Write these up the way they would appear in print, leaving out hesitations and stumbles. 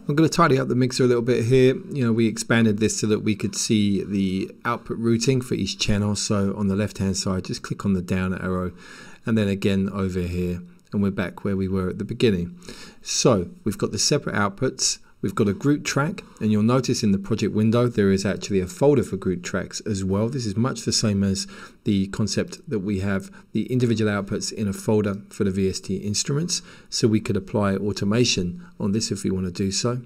I'm going to tidy up the mixer a little bit here. You know, we expanded this so that we could see the output routing for each channel. So on the left hand side, just click on the down arrow and then again over here, and we're back where we were at the beginning. So we've got the separate outputs. We've got a group track, and you'll notice in the project window there is actually a folder for group tracks as well. This is much the same as the concept that we have the individual outputs in a folder for the VST instruments, so we could apply automation on this if we want to do so.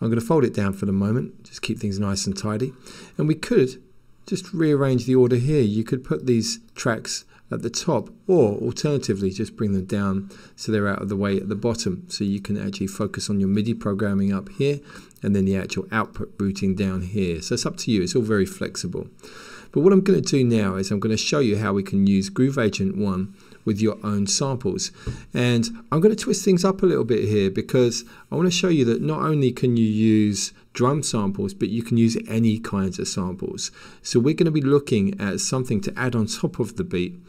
I'm going to fold it down for the moment, just keep things nice and tidy, and we could just rearrange the order here. You could put these tracks at the top, or alternatively just bring them down so they're out of the way at the bottom, so you can actually focus on your MIDI programming up here and then the actual output routing down here. So it's up to you, it's all very flexible. But what I'm going to do now is I'm going to show you how we can use Groove Agent 1 with your own samples, and I'm going to twist things up a little bit here because I want to show you that not only can you use drum samples, but you can use any kinds of samples. So we're going to be looking at something to add on top of the beat,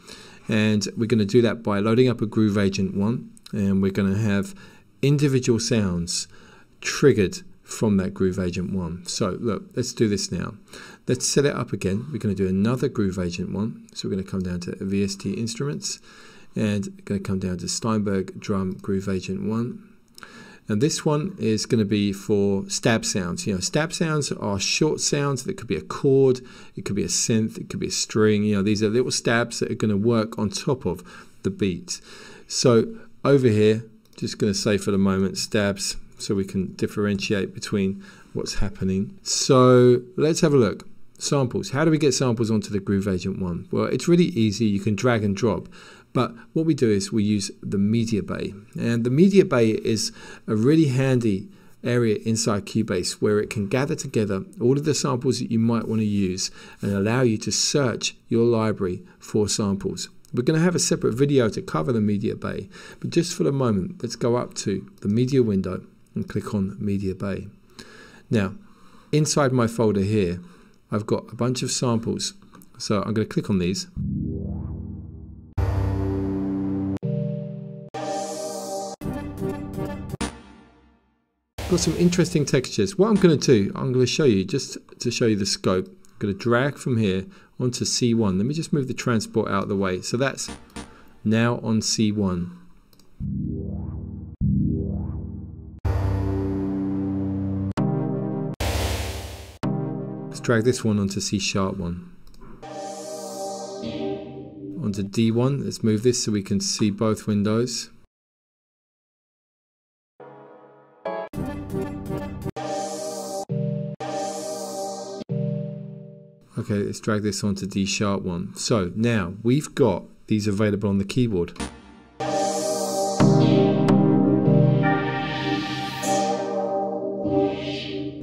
and we're going to do that by loading up a Groove Agent 1, and we're going to have individual sounds triggered from that Groove Agent 1. So look, let's do this now. Let's set it up again. We're going to do another Groove Agent 1. So we're going to come down to VST Instruments, and going to come down to Steinberg Drum Groove Agent 1. And this one is going to be for stab sounds. You know, stab sounds are short sounds that could be a chord, it could be a synth, it could be a string. You know, these are little stabs that are going to work on top of the beat. So over here, just going to say for the moment stabs, so we can differentiate between what's happening. So let's have a look. Samples. How do we get samples onto the Groove Agent 1? Well, it's really easy. You can drag and drop. But what we do is we use the media bay. And the media bay is a really handy area inside Cubase where it can gather together all of the samples that you might want to use and allow you to search your library for samples. We're going to have a separate video to cover the media bay, but just for the moment, let's go up to the media window and click on Media Bay. Now, inside my folder here, I've got a bunch of samples. So I'm going to click on these. Got some interesting textures. What I'm going to do, I'm going to show you, just to show you the scope, I'm going to drag from here onto C1. Let me just move the transport out of the way. So that's now on C1. Let's drag this one onto C#1. Onto D1, let's move this so we can see both windows. Okay, let's drag this onto D#1. So now we've got these available on the keyboard.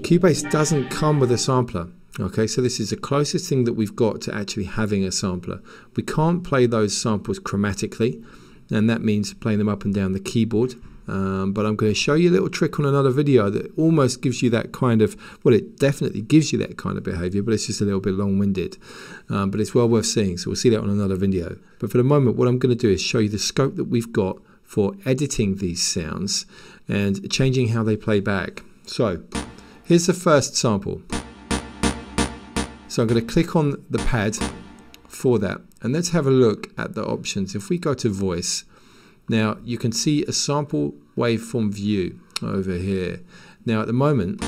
Cubase doesn't come with a sampler. Okay, so this is the closest thing that we've got to actually having a sampler. We can't play those samples chromatically, and that means playing them up and down the keyboard. But I'm going to show you a little trick on another video that almost gives you that kind of, well, it definitely gives you that kind of behavior, but it's just a little bit long-winded. But it's well worth seeing, so we'll see that on another video. But for the moment, what I'm going to do is show you the scope that we've got for editing these sounds and changing how they play back. So here's the first sample. So I'm going to click on the pad for that, and let's have a look at the options. If we go to voice, now you can see a sample waveform view over here. Now at the moment,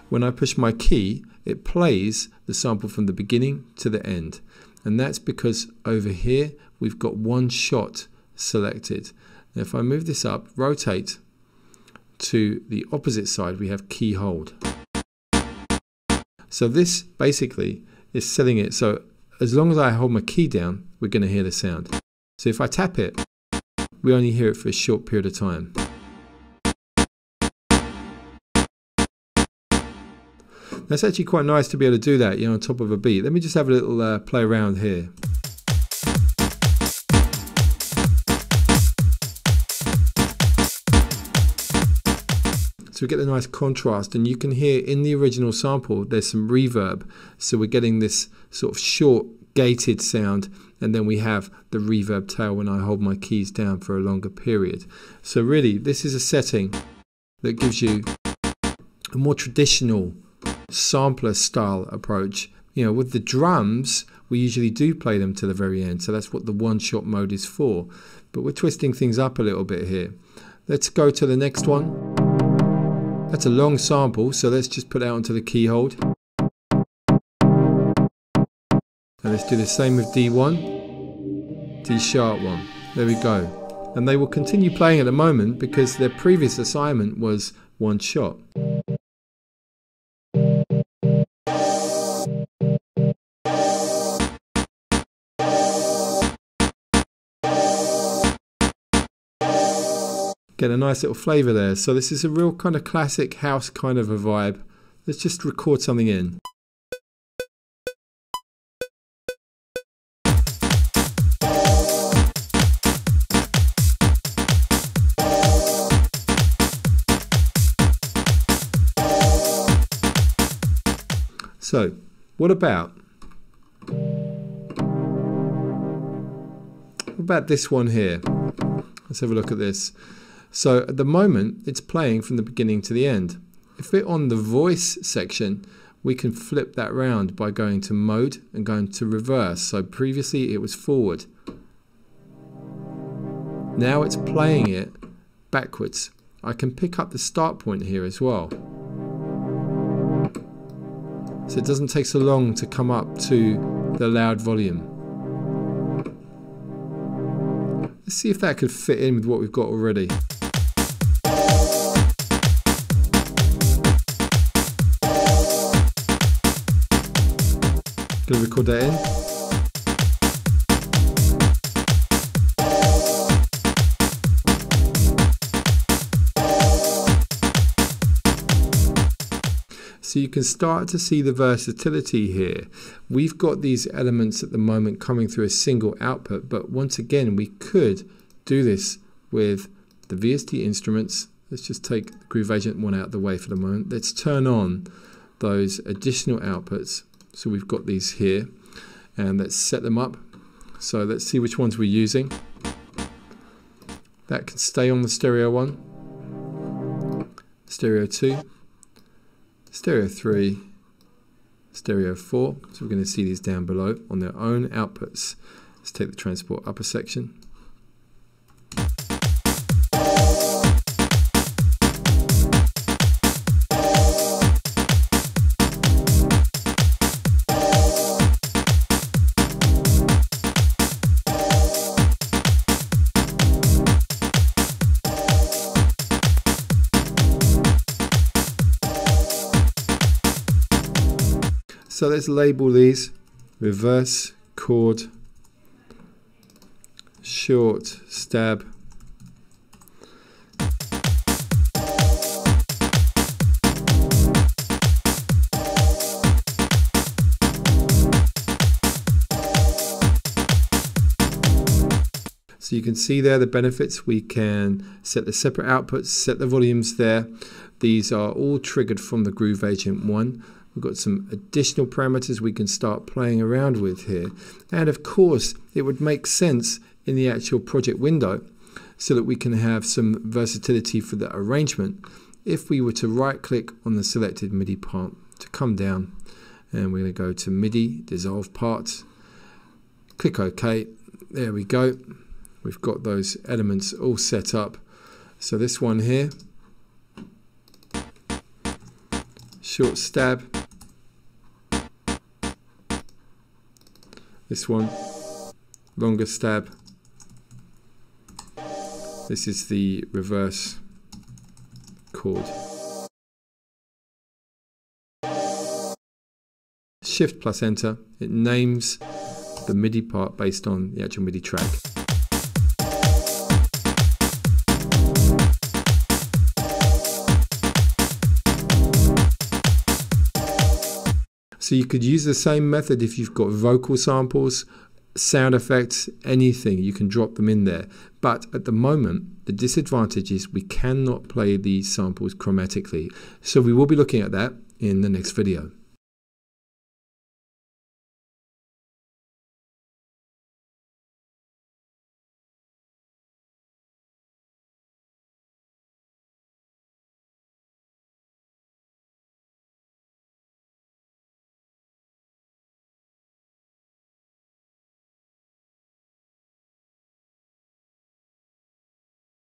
when I push my key, it plays the sample from the beginning to the end. And that's because over here, we've got one shot selected. Now if I move this up, rotate to the opposite side, we have key hold. So this basically is setting it so as long as I hold my key down, we're going to hear the sound. So if I tap it, we only hear it for a short period of time. That's actually quite nice to be able to do that, you know, on top of a beat. Let me just have a little play around here. So we get the nice contrast, and you can hear in the original sample there's some reverb, so we're getting this sort of short gated sound, and then we have the reverb tail when I hold my keys down for a longer period. So really this is a setting that gives you a more traditional sampler style approach. You know, with the drums, we usually do play them to the very end. So that's what the one-shot mode is for. But we're twisting things up a little bit here. Let's go to the next one. That's a long sample, so let's just put it out onto the key hold. And let's do the same with D1, D sharp 1. There we go. And they will continue playing at the moment because their previous assignment was one shot. Get a nice little flavour there. So this is a real kind of classic house kind of a vibe. Let's just record something in. So, what about this one here? Let's have a look at this. So at the moment, it's playing from the beginning to the end. If we're on the voice section, we can flip that round by going to mode and going to reverse. So previously it was forward. Now it's playing it backwards. I can pick up the start point here as well. So it doesn't take so long to come up to the loud volume. Let's see if that could fit in with what we've got already. Going to record that in. So you can start to see the versatility here. We've got these elements at the moment coming through a single output, but once again, we could do this with the VST instruments. Let's just take the Groove Agent one out of the way for the moment. Let's turn on those additional outputs. So we've got these here, and let's set them up. So let's see which ones we're using. That can stay on the stereo 1, stereo 2, stereo 3, stereo 4. So we're going to see these down below on their own outputs. Let's take the transport upper section. So let's label these: reverse, chord, short, stab. So you can see there the benefits. We can set the separate outputs, set the volumes there. These are all triggered from the Groove Agent 1. We've got some additional parameters we can start playing around with here. And of course, it would make sense in the actual project window so that we can have some versatility for the arrangement if we were to right click on the selected MIDI part to come down, and we're going to go to MIDI, dissolve parts, click OK. There we go. We've got those elements all set up. So this one here, short stab. This one, longer stab. This is the reverse chord. Shift plus enter. It names the MIDI part based on the actual MIDI track. So you could use the same method if you've got vocal samples, sound effects, anything, you can drop them in there. But at the moment, the disadvantage is we cannot play these samples chromatically. So we will be looking at that in the next video.